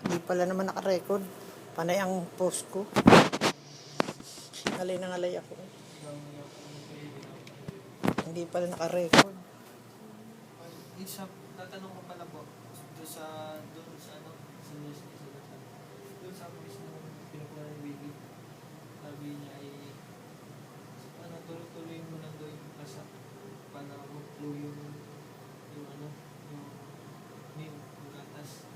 Hindi pala naman naka-record. Panay ang post ko. Ngalay na ngalay ako. Hindi pala naka-record. Isa, tatanong ko pala po, doon sa ano, sa news ni Sir. Doon sa mismo pinukuha ng baby. Sabi niya ay, ano, tuloy-tuloy mo lang doon yung kasa para mag-flow yung ano, yung milk, yung gatas.